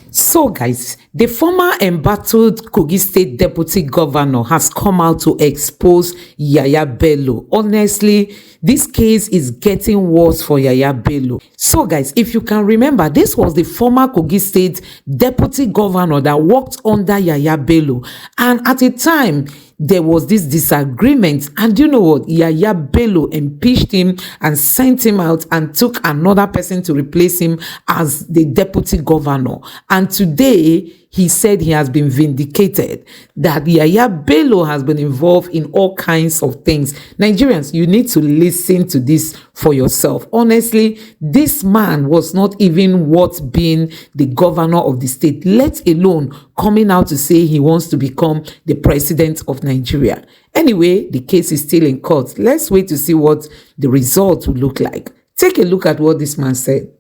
So, guys, the former embattled Kogi State Deputy Governor has come out to expose Yahaya Bello. Honestly, this case is getting worse for Yahaya Bello. So, guys, if you can remember, this was the former Kogi State Deputy Governor that worked under Yahaya Bello. And at a time, there was this disagreement, and you know what? Yahaya Bello impeached him and sent him out and took another person to replace him as the deputy governor. And today he said he has been vindicated, that Yahaya Bello has been involved in all kinds of things. Nigerians, you need to listen to this for yourself. Honestly, this man was not even worth being the governor of the state, let alone coming out to say he wants to become the president of Nigeria. Anyway, the case is still in court. Let's wait to see what the result will look like. Take a look at what this man said.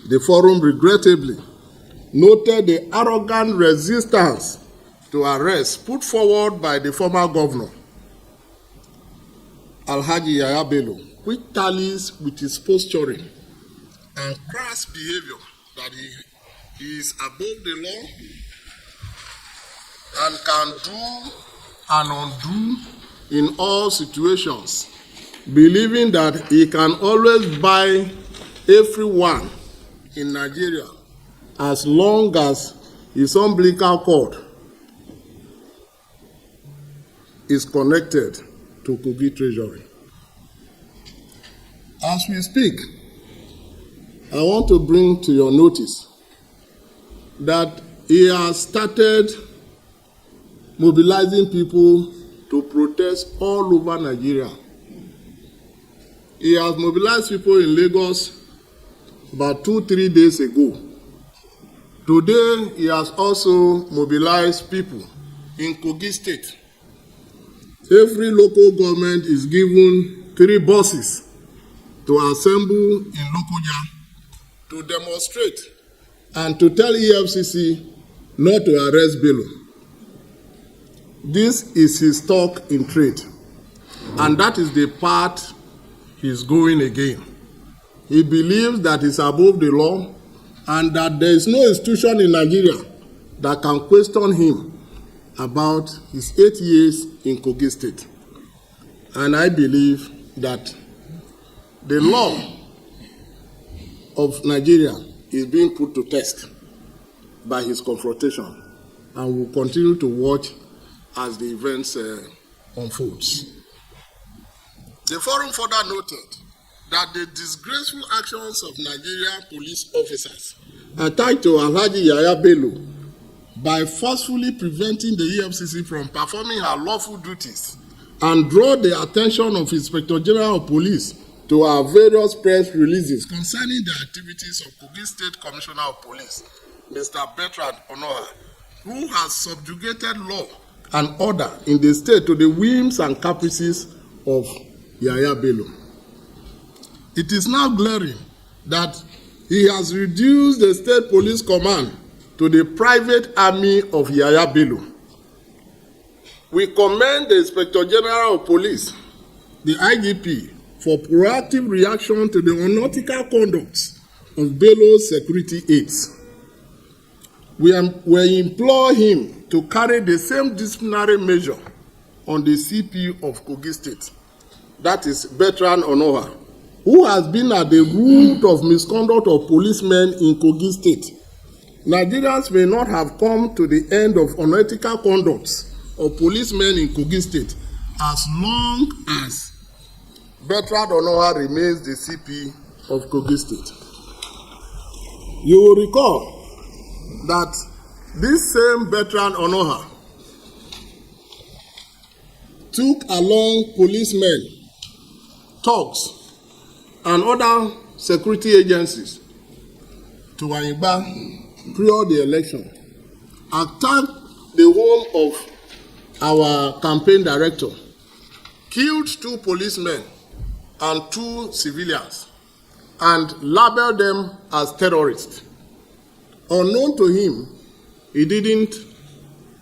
The forum regrettably noted the arrogant resistance to arrest put forward by the former governor, Alhaji Yahaya Bello, which tallies with his posturing and crass behavior, that he is above the law and can do and undo in all situations, believing that he can always buy everyone in Nigeria as long as his umbilical cord is connected to Kogi Treasury. As we speak, I want to bring to your notice that he has started mobilizing people to protest all over Nigeria. He has mobilized people in Lagos about 2-3 days ago. Today, he has also mobilized people in Kogi State. Every local government is given 3 buses to assemble in Lokoja to demonstrate and to tell EFCC not to arrest Bello. This is his stock in trade, and that is the part he's going again. He believes that he's above the law and that there is no institution in Nigeria that can question him about his 8 years in Kogi State. And I believe that the law of Nigeria is being put to test by his confrontation, and will continue to watch as the events unfolds. The forum further noted that the disgraceful actions of Nigerian police officers are tied to Alhaji Yahaya Bello by forcefully preventing the EFCC from performing her lawful duties, and draw the attention of Inspector General of Police to our various press releases concerning the activities of Kogi State Commissioner of Police, Mr. Bertrand Onoha, who has subjugated law and order in the state to the whims and caprices of Yahaya Bello. It is now glaring that he has reduced the state police command to the private army of Yahaya Bello. We commend the Inspector General of Police, the IGP, for proactive reaction to the unethical conduct of Bello's security aides. We implore him to carry the same disciplinary measure on the CP of Kogi State, that is Bertrand Onoha, who has been at the root of misconduct of policemen in Kogi State. Nigerians may not have come to the end of unethical conduct of policemen in Kogi State as long as Bertrand Onoha remains the CP of Kogi State. You will recall that this same Bertrand Onoha took along policemen, thugs, and other security agencies to Ayingba prior the election, attacked the home of our campaign director, killed 2 policemen and 2 civilians, and labeled them as terrorists. Unknown to him, he didn't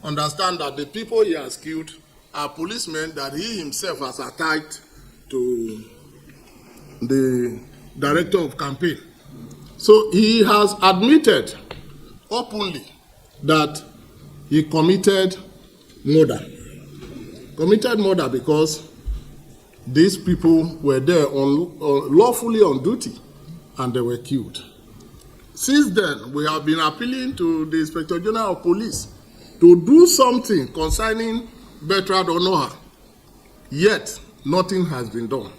understand that the people he has killed are policemen that he himself has attacked to the director of campaign. So he has admitted openly that he committed murder. Committed murder because these people were there lawfully on duty and they were killed. Since then, we have been appealing to the Inspector General of Police to do something concerning Bertrand Onoha. Yet, nothing has been done.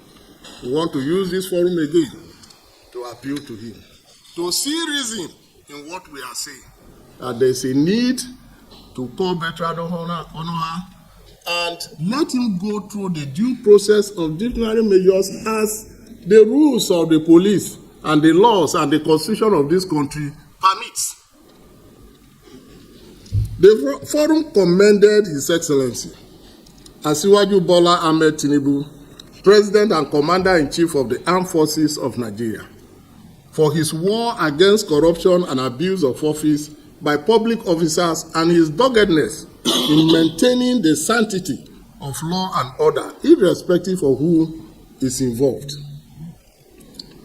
We want to use this forum again to appeal to him, to see reason in what we are saying, that there is a need to call Bertrand Onoha and let him go through the due process of disciplinary measures as the rules of the police and the laws and the constitution of this country permits. The forum commended His Excellency Asiwaju Bola Ahmed Tinubu, President and Commander-in-Chief of the Armed Forces of Nigeria, for his war against corruption and abuse of office by public officers and his doggedness in maintaining the sanctity of law and order, irrespective of who is involved.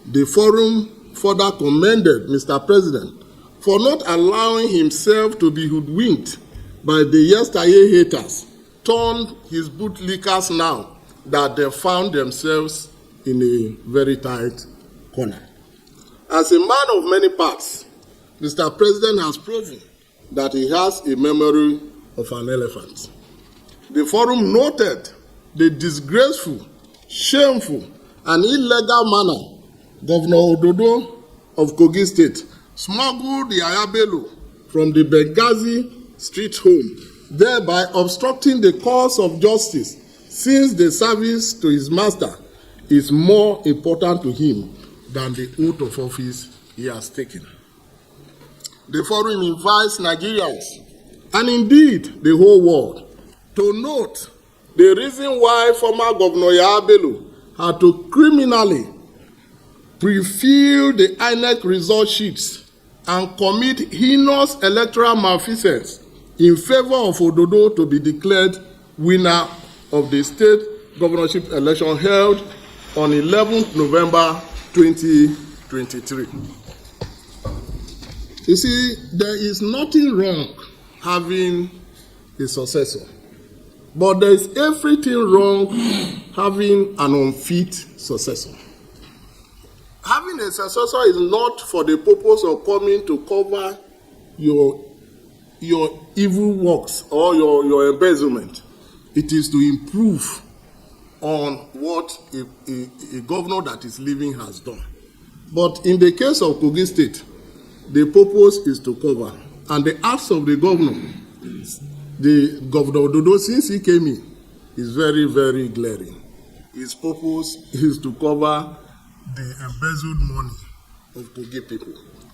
The forum further commended Mr. President for not allowing himself to be hoodwinked by the yesteryear haters, turned his bootlickers now that they found themselves in a very tight corner. As a man of many parts, Mr. President has proven that he has a memory of an elephant. The forum noted the disgraceful, shameful, and illegal manner Governor Ododo of Kogi State smuggled Yahaya Bello from the Benghazi street home, thereby obstructing the course of justice, since the service to his master is more important to him than the oath of office he has taken. The forum invites Nigerians, and indeed the whole world, to note the reason why former Governor Yahaya Bello had to criminally pre-fill the INEC result sheets and commit heinous electoral malfeasance in favor of Ododo to be declared winner of the state governorship election held on 11th November 2023. You see, there is nothing wrong having a successor, but there is everything wrong having an unfit successor. Having a successor is not for the purpose of coming to cover your evil works or your embezzlement. It is to improve on what a governor that is living has done. But in the case of Kogi State, the purpose is to cover. And the acts of the governor, the Governor Ododo, since he came in, is very, very glaring. His purpose is to cover the embezzled money of Kogi people,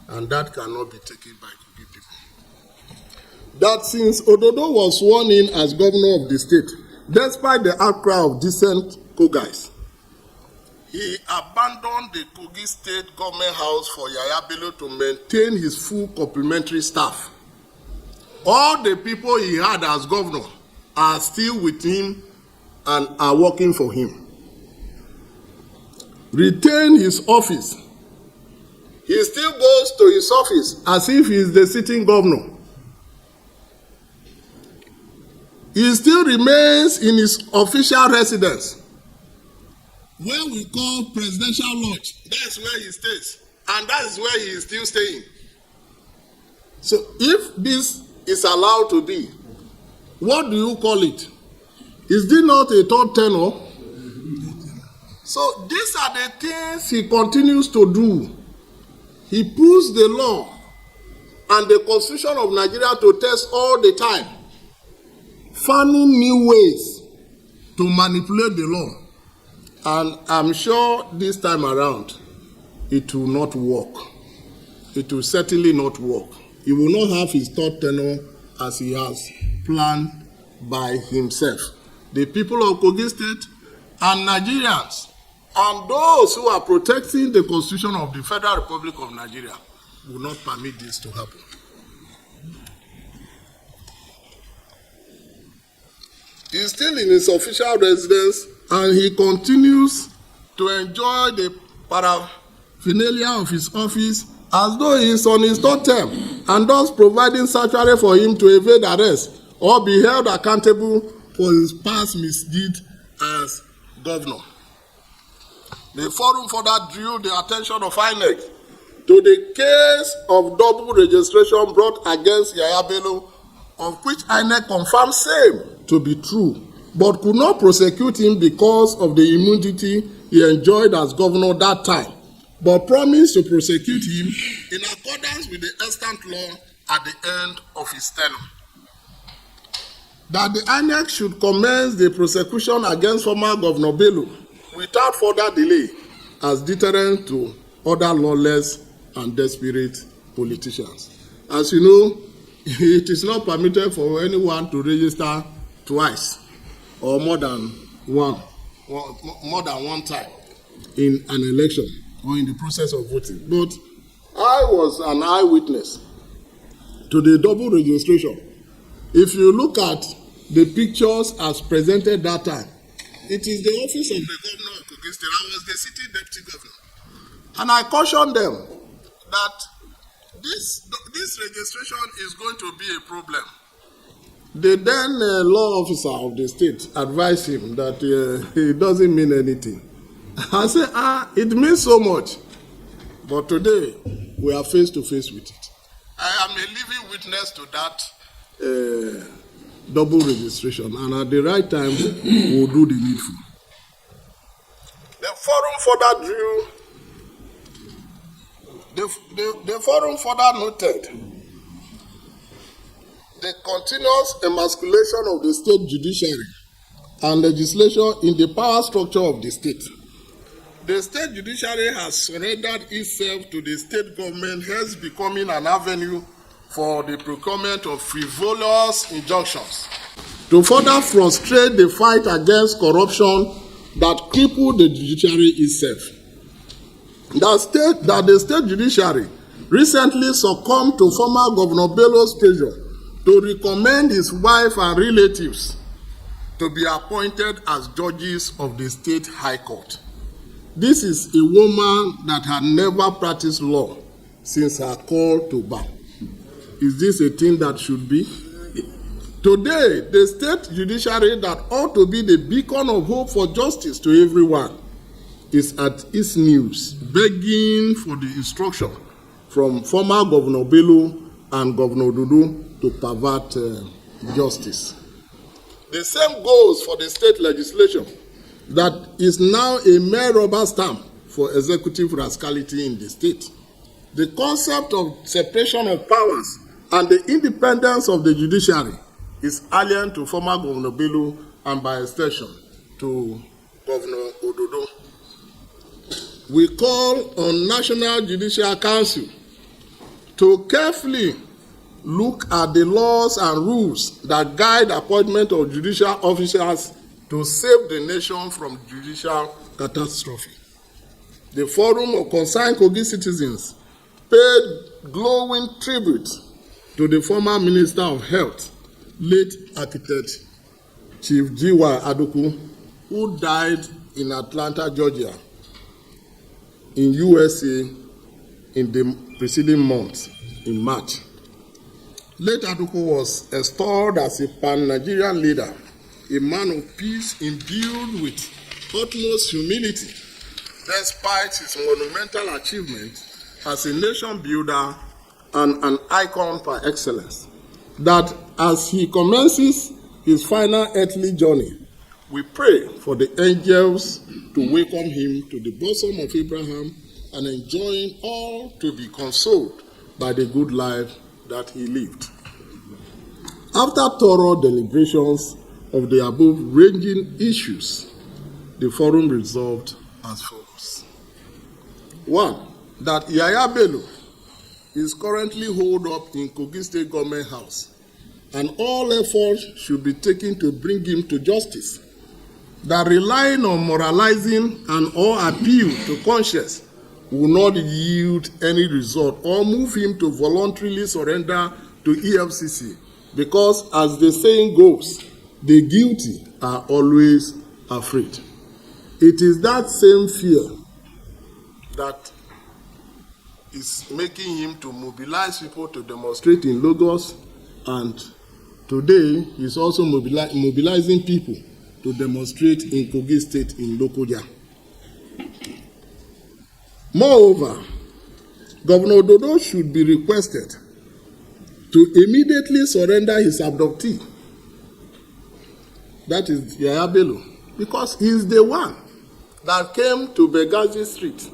and that cannot be taken by Kogi people. That since Ododo was sworn in as governor of the state, despite the outcry of decent Kogais, he abandoned the Kogi State Government House for Yahaya Bello to maintain his full complementary staff. All the people he had as governor are still with him and are working for him. Retain his office. He still goes to his office as if he is the sitting governor. He still remains in his official residence, where we call Presidential Lodge. That's where he stays, and that is where he is still staying. So if this is allowed to be, what do you call it? Is this not a third tenure? So these are the things he continues to do. He puts the law and the constitution of Nigeria to test all the time, finding new ways to manipulate the law. And I'm sure this time around, it will not work. It will certainly not work. He will not have his third tenure as he has planned by himself. The people of Kogi State and Nigerians and those who are protecting the Constitution of the Federal Republic of Nigeria will not permit this to happen. He is still in his official residence and he continues to enjoy the paraphernalia of his office as though he is on his third term and thus providing sanctuary for him to evade arrest or be held accountable for his past misdeed as governor. The forum further drew the attention of INEC to the case of double registration brought against Yahaya Bello, of which INEC confirmed same to be true, but could not prosecute him because of the immunity he enjoyed as governor that time, but promised to prosecute him in accordance with the extant law at the end of his tenure. That the INEC should commence the prosecution against former Governor Bello without further delay as deterrent to other lawless and desperate politicians. As you know, it is not permitted for anyone to register twice or more than one time in an election or in the process of voting. But I was an eyewitness to the double registration. If you look at the pictures as presented that time, it is the office of the governor of Kogi State. I was the city deputy governor. And I cautioned them that this registration is going to be a problem. The then law officer of the state advised him that it doesn't mean anything. I said, it means so much. But today, we are face to face with it. I am a living witness to that double registration, and at the right time, we'll do the needful. The forum further drew. The forum further noted the continuous emasculation of the state judiciary and legislation in the power structure of the state. The state judiciary has surrendered itself to the state government, hence becoming an avenue for the procurement of frivolous injunctions to further frustrate the fight against corruption that crippled the judiciary itself. That the state judiciary recently succumbed to former Governor Bello's pressure to recommend his wife and relatives to be appointed as judges of the state high court. This is a woman that had never practiced law since her call to bar. Is this a thing that should be? Today, the state judiciary that ought to be the beacon of hope for justice to everyone is at its knees, begging for the instruction from former Governor Bello and Governor Dudu to pervert justice. The same goes for the state legislation that is now a mere rubber stamp for executive rascality in the state. The concept of separation of powers and the independence of the judiciary is alien to former Governor Bello and by extension to Governor Ododo. We call on National Judicial Council to carefully look at the laws and rules that guide appointment of judicial officers to save the nation from judicial catastrophe. The Forum of Concerned Kogi Citizens paid glowing tribute to the former Minister of Health, late Architect Chief G.Y. Aduku, who died in Atlanta, Georgia, in USA in the preceding month, in March. Late Aduku was installed as a pan-Nigerian leader, a man of peace imbued with utmost humility, despite his monumental achievement as a nation builder and an icon par excellence. That as he commences his final earthly journey, we pray for the angels to welcome him to the bosom of Abraham and enjoin all to be consoled by the good life that he lived. After thorough deliberations of the above-ranging issues, the forum resolved as follows. 1. That Yahaya Bello is currently holed up in Kogi State Government House, and all efforts should be taken to bring him to justice. That relying on moralizing and or appeal to conscience will not yield any result or move him to voluntarily surrender to EFCC, because, as the saying goes, the guilty are always afraid. It is that same fear that is making him to mobilize people to demonstrate in Lagos, and today he's also mobilizing people to demonstrate in Kogi State in Lokoja. Moreover, Governor Dodo should be requested to immediately surrender his abductee, that is Yahaya Bello, because he's the one that came to Benghazi Street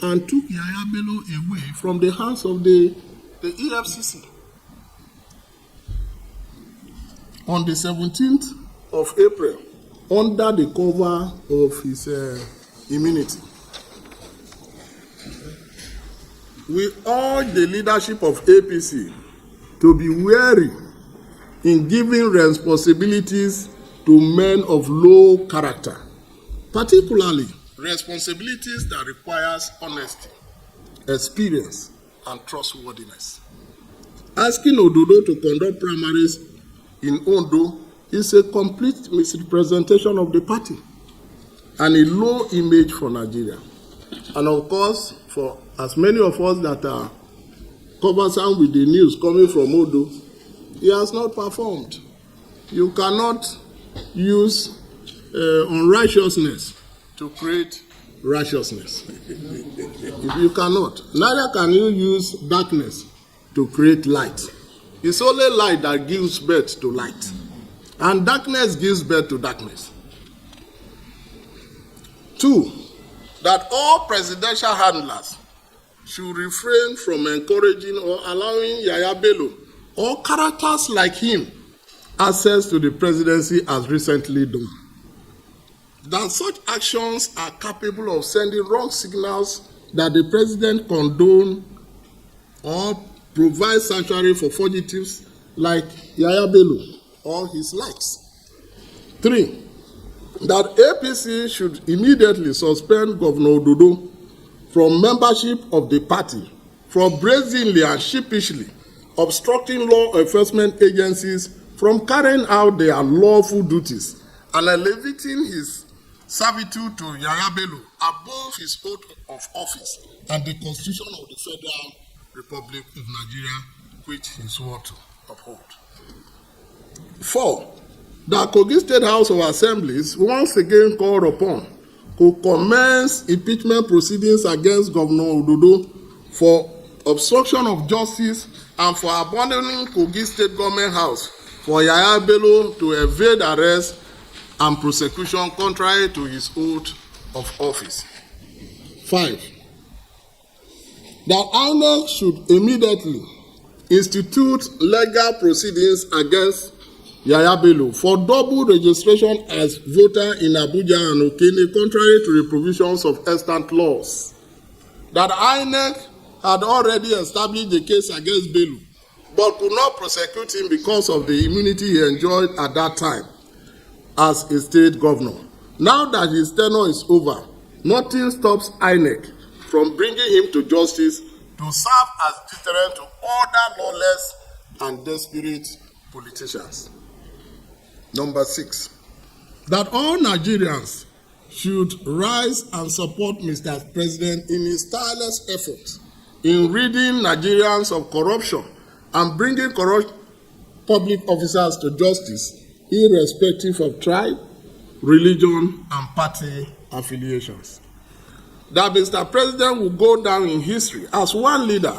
and took Yahaya Bello away from the hands of the EFCC. On the 17th of April, under the cover of his immunity, we urge the leadership of APC to be wary in giving responsibilities to men of low character, particularly responsibilities that requires honesty, experience, and trustworthiness. Asking Ododo to conduct primaries in Ondo is a complete misrepresentation of the party and a low image for Nigeria. And of course, for as many of us that are conversant with the news coming from Odo, he has not performed. You cannot use unrighteousness to create righteousness. You cannot. Neither can you use darkness to create light. It's only light that gives birth to light. And darkness gives birth to darkness. 2, that all presidential handlers should refrain from encouraging or allowing Yahaya Bello or characters like him access to the presidency as recently done. That such actions are capable of sending wrong signals that the president condone or provide sanctuary for fugitives like Yahaya Bello or his likes. 3, that APC should immediately suspend Governor Dodo from membership of the party for brazenly and sheepishly obstructing law enforcement agencies from carrying out their lawful duties and elevating his servitude to Yahaya Bello above his oath of office and the Constitution of the Federal Republic of Nigeria, which he swore to uphold. 4, the Kogi State House of Assemblies once again called upon to commence impeachment proceedings against Governor Ododo for obstruction of justice and for abandoning Kogi State Government House for Yahaya Bello to evade arrest and prosecution contrary to his oath of office. 5, that INEC should immediately institute legal proceedings against Yahaya Bello for double registration as voter in Abuja and Okene contrary to the provisions of extant laws. That INEC had already established the case against Bello but could not prosecute him because of the immunity he enjoyed at that time as a state governor. Now that his tenure is over, nothing stops INEC from bringing him to justice to serve as deterrent to other lawless and desperate politicians. Number 6, that all Nigerians should rise and support Mr. President in his tireless efforts in ridding Nigerians of corruption and bringing corrupt public officers to justice, irrespective of tribe, religion, and party affiliations. That Mr. President will go down in history as one leader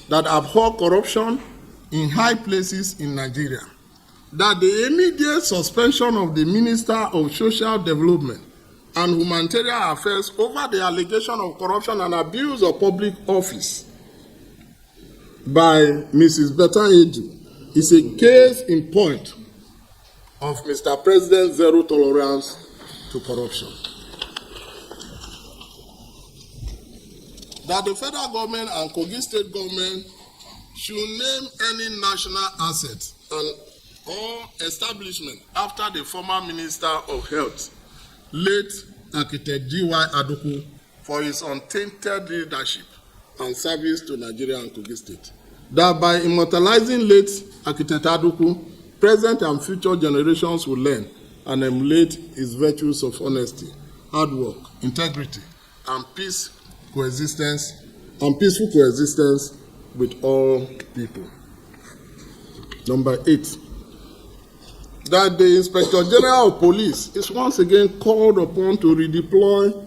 that abhorred corruption in high places in Nigeria. That the immediate suspension of the Minister of Social Development and Humanitarian Affairs over the allegation of corruption and abuse of public office by Mrs. Betta Edu is a case in point of Mr. President's zero tolerance to corruption. That the federal government and Kogi state government should name any national asset and or establishment after the former Minister of Health, late Architect G.Y. Aduku, for his untainted leadership and service to Nigeria and Kogi State. That by immortalizing late Architect Aduku, present and future generations will learn and emulate his virtues of honesty, hard work, integrity, and peace coexistence and peaceful coexistence with all people. Number 8, that the Inspector General of Police is once again called upon to redeploy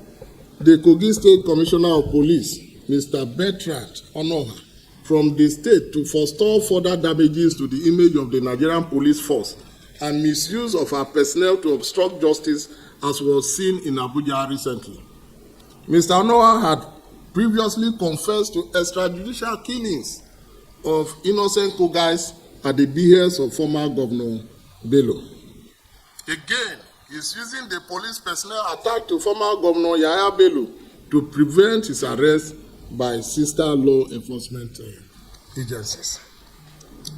the Kogi State Commissioner of Police, Mr. Bertrand Onoha, from the state to forestall further damages to the image of the Nigerian police force and misuse of our personnel to obstruct justice, as was seen in Abuja recently. Mr. Onoha had previously confessed to extrajudicial killings of innocent Kogais at the behest of former Governor Bello. Again, he's using the police personnel attack to former Governor Yahaya Bello to prevent his arrest by sister law enforcement agencies.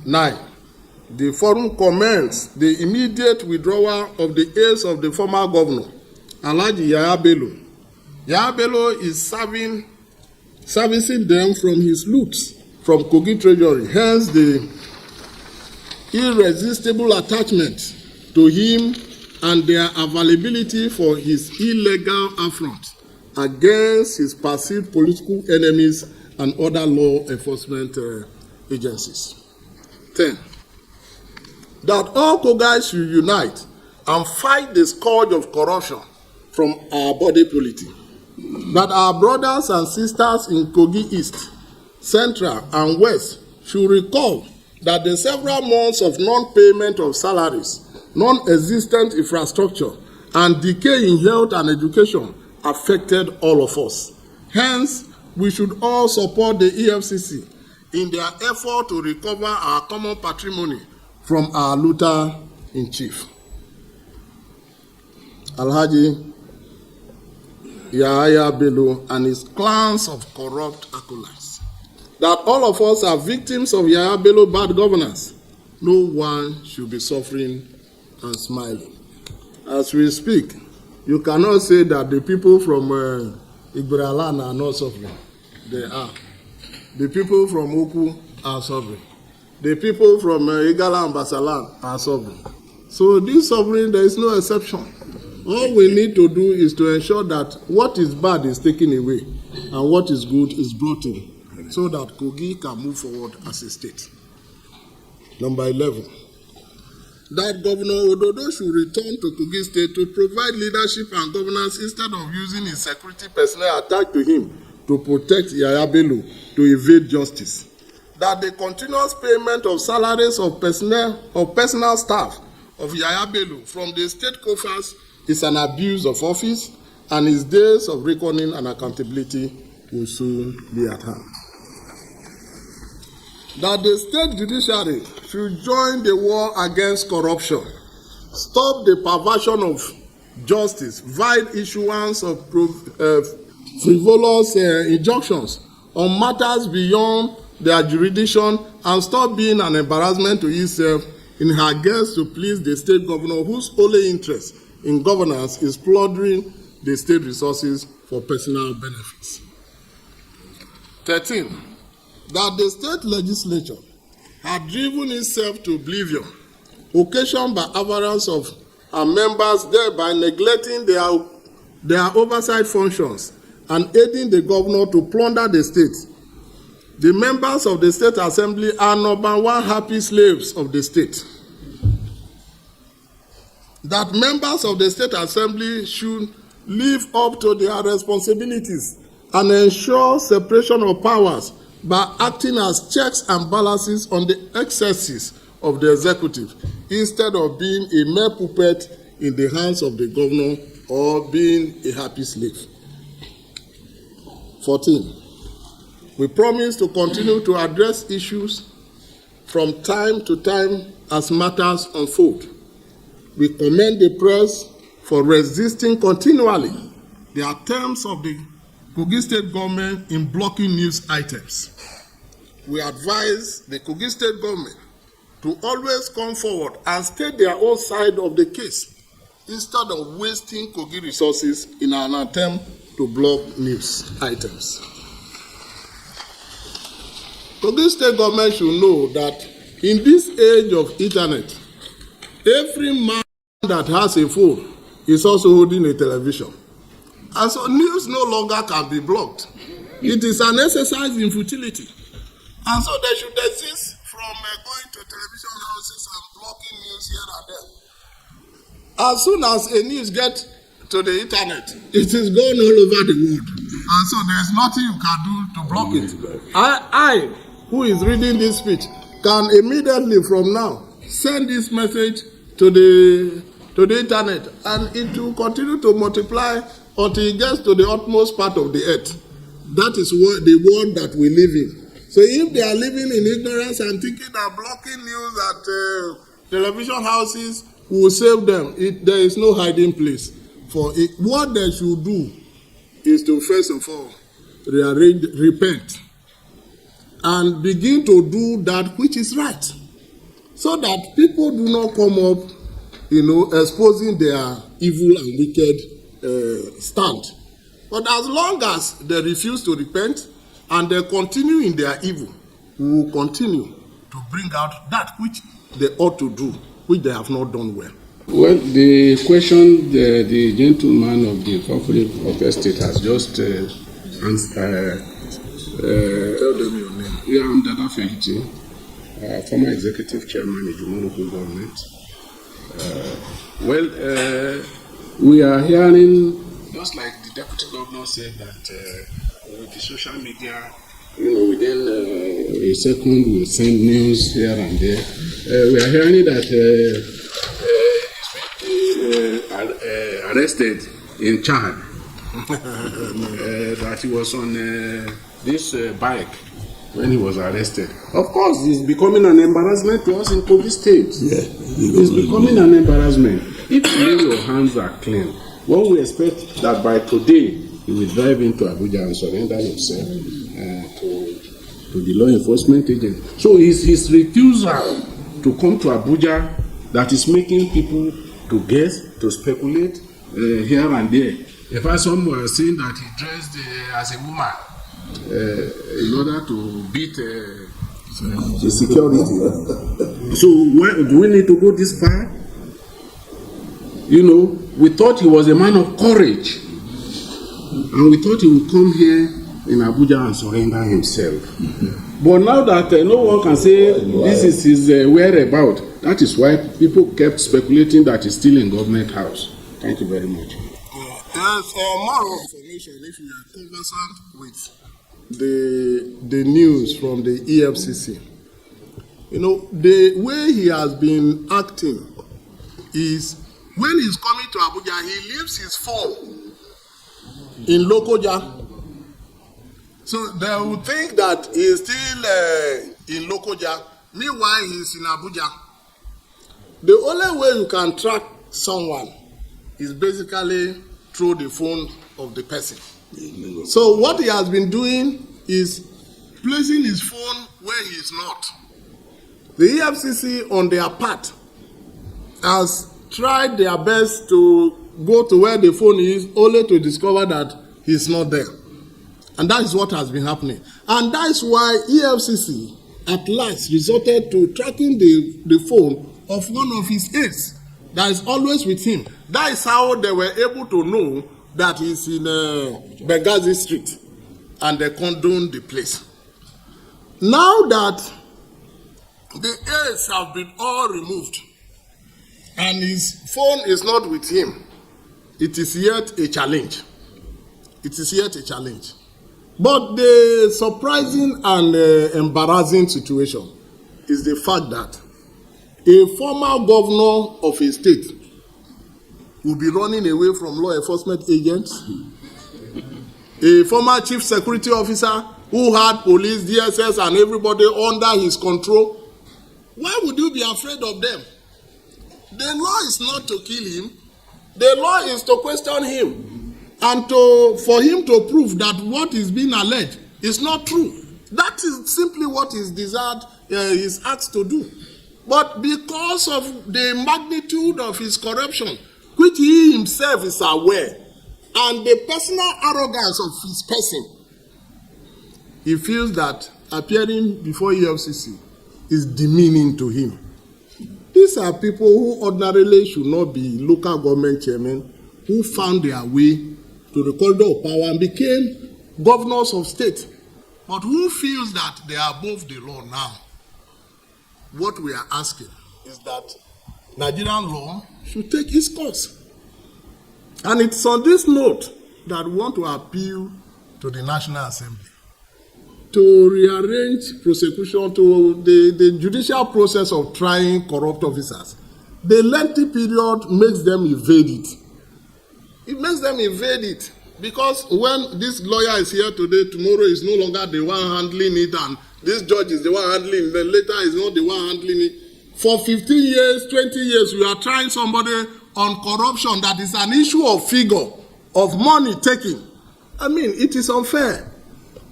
9. The forum commends the immediate withdrawal of the aides of the former governor, Alhaji Yahaya Bello. Yahaya Bello is servicing them from his loot from Kogi Treasury, hence the irresistible attachment to him and their availability for his illegal affront against his perceived political enemies and other law enforcement agencies. 10. That all Kogais should unite and fight the scourge of corruption from our body politic. That our brothers and sisters in Kogi East, Central, and West should recall that the several months of non-payment of salaries, non-existent infrastructure, and decay in health and education affected all of us. Hence, we should all support the EFCC in their effort to recover our common patrimony from our looter-in-chief, Alhaji Yahaya Bello and his clans of corrupt acolytes. That all of us are victims of Yahaya Bello bad governance. No one should be suffering and smiling. As we speak, you cannot say that the people from Igberalan are not suffering. They are. The people from Oku are suffering. The people from Igala and Basalan are suffering. So this suffering, there is no exception. All we need to do is to ensure that what is bad is taken away and what is good is brought in, so that Kogi can move forward as a state. Number 11, that Governor Ododo should return to Kogi State to provide leadership and governance instead of using his security personnel attached to him to protect Yahaya Bello to evade justice. That the continuous payment of salaries of personal staff of Yahaya Bello from the state coffers is an abuse of office, and his days of reckoning and accountability will soon be at hand. That the state judiciary should join the war against corruption, stop the perversion of justice, vile issuance of frivolous injunctions on matters beyond their jurisdiction, and stop being an embarrassment to itself in her quest to please the state governor whose only interest in governance is plundering the state resources for personal benefits. 13. That the state legislature had driven itself to oblivion, occasioned by avarice of our members, thereby neglecting their oversight functions and aiding the governor to plunder the state. The members of the State Assembly are number one happy slaves of the state. That members of the State Assembly should live up to their responsibilities and ensure separation of powers by acting as checks and balances on the excesses of the executive, instead of being a mere puppet in the hands of the governor or being a happy slave. 14. We promise to continue to address issues from time to time as matters unfold. We commend the press for resisting continually the attempts of the Kogi State government in blocking news items. We advise the Kogi State government to always come forward and state their own side of the case, instead of wasting Kogi resources in an attempt to block news items. Kogi State government should know that in this age of internet, every man that has a phone is also holding a television. And so news no longer can be blocked. It is an exercise in futility. And so they should desist from going to television houses and blocking news here and there. As soon as a news gets to the internet, it is gone all over the world. And so there's nothing you can do to block it. I who is reading this speech, can immediately from now send this message to the internet, and it will continue to multiply until it gets to the utmost part of the earth. That is what the world that we live in. So if they are living in ignorance and thinking that blocking news at television houses will save them, there is no hiding place for it. What they should do is to first of all repent and begin to do that which is right, so that people do not come up, exposing their evil and wicked stand. But as long as they refuse to repent and they continue in their evil, we will continue to bring out that which they ought to do, which they have not done well. Well, the question the gentleman of the cooperative of estate has just answered. Tell them your name. Yeah, I'm Dada Fehiti, former executive chairman of the local government. We are hearing, just like the deputy governor said, that the social media, within a second will send news here and there. We are hearing that arrested in Chad, that he was on this bike when he was arrested. Of course, it's becoming an embarrassment to us in Kogi State. Yeah, it's becoming an embarrassment. If your hands are clean, one will expect that by today he will drive into Abuja and surrender himself to the law enforcement agent. So it's his refusal to come to Abuja that is making people to guess, to speculate here and there. In fact, some were saying that he dressed as a woman in order to beat the security. So why do we need to go this far? We thought he was a man of courage, and we thought he would come here in Abuja and surrender himself. But now that no one can say this is his whereabouts, that is why people kept speculating that he's still in government house. Thank you very much. As more information, if you are conversant with the news from the EFCC, the way he has been acting is when he's coming to Abuja, he leaves his phone in Lokoja. So they will think that he is still in Lokoja. Meanwhile, he's in Abuja. The only way you can track someone is basically through the phone of the person. So what he has been doing is placing his phone where he is not. The EFCC, on their part, has tried their best to go to where the phone is, only to discover that he's not there. And that is what has been happening. And that is why EFCC at last resorted to tracking the phone of one of his aides that is always with him. That is how they were able to know that he's in Benghazi Street, and they condoned the place. Now that the aides have been all removed and his phone is not with him, it is yet a challenge. It is yet a challenge. But the surprising and embarrassing situation is the fact that a former governor of a state will be running away from law enforcement agents. A former chief security officer who had police, DSS, and everybody under his control. Why would you be afraid of them? The law is not to kill him. The law is to question him and for him to prove that what is being alleged is not true. That is simply what is desired, is asked to do. But because of the magnitude of his corruption, which he himself is aware, and the personal arrogance of his person, he feels that appearing before EFCC is demeaning to him. These are people who ordinarily should not be local government chairmen, who found their way to the corridor of power and became governors of state. But who feels that they are above the law now? What we are asking is that Nigerian law should take its course. And it's on this note that we want to appeal to the National Assembly to rearrange prosecution to the judicial process of trying corrupt officers. The lengthy period makes them evade it. It makes them evade it because when this lawyer is here today, tomorrow is no longer the one handling it, and this judge is the one handling it, then later is not the one handling it. For 15 years, 20 years, we are trying somebody on corruption that is an issue of figure, of money taking. I mean, it is unfair.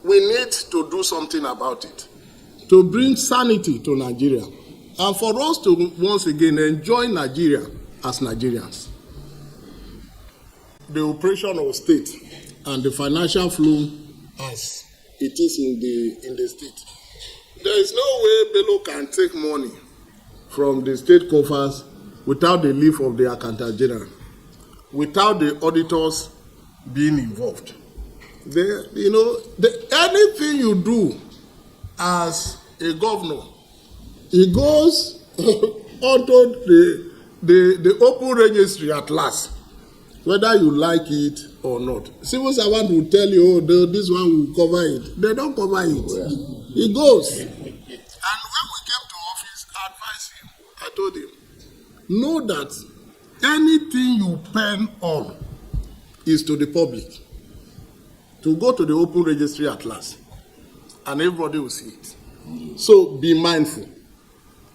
We need to do something about it, to bring sanity to Nigeria, and for us to once again enjoy Nigeria as Nigerians. The operation of state and the financial flow as it is in the state. There is no way Bello can take money from the state coffers without the leave of the Accountant General, without the auditors being involved. Anything you do as a governor, it goes onto the open registry at last, whether you like it or not. Civil servant will tell you, oh, this one will cover it. They don't cover it. It goes. And when we came to office, I advised him. I told him, know that anything you pen on is to the public. To go to the open registry at last, and everybody will see it. So be mindful.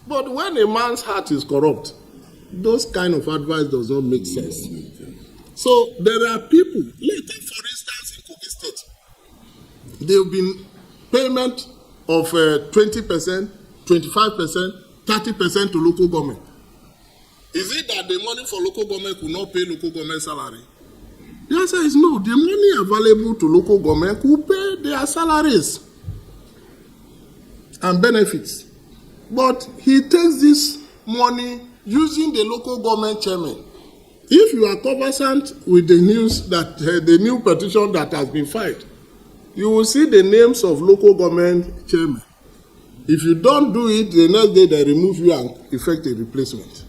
But when a man's heart is corrupt, those kind of advice does not make sense. So there are people, later for instance in Kogi State, there have been payment of 20%, 25%, 30% to local government. Is it that the money for local government could not pay local government salary? The answer is no. The money available to local government could pay their salaries and benefits. But he takes this money using the local government chairman. If you are conversant with the news that the new petition that has been filed, you will see the names of local government chairmen. If you don't do it, the next day they remove you and effect a replacement.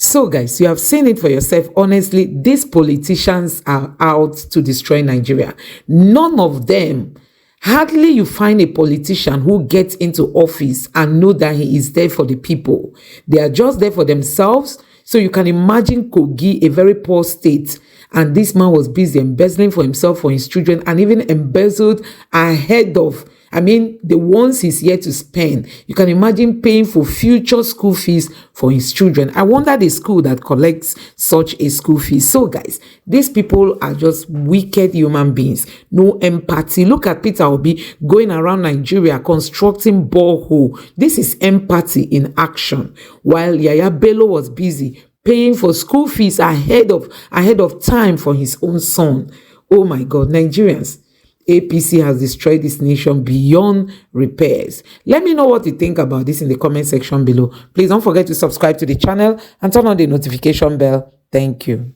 So guys, you have seen it for yourself. Honestly, these politicians are out to destroy Nigeria. None of them, hardly you find a politician who gets into office and know that he is there for the people. They are just there for themselves. So you can imagine Kogi, a very poor state, and this man was busy embezzling for himself, for his children, and even embezzled ahead of, the ones he's here to spend. You can imagine paying for future school fees for his children. I wonder the school that collects such a school fee. So guys, these people are just wicked human beings. No empathy. Look at Peter Obi going around Nigeria constructing borehole. This is empathy in action. While Yahaya Bello was busy paying for school fees ahead of time for his own son. Oh my God, Nigerians. APC has destroyed this nation beyond repairs. Let me know what you think about this in the comment section below. Please don't forget to subscribe to the channel and turn on the notification bell. Thank you.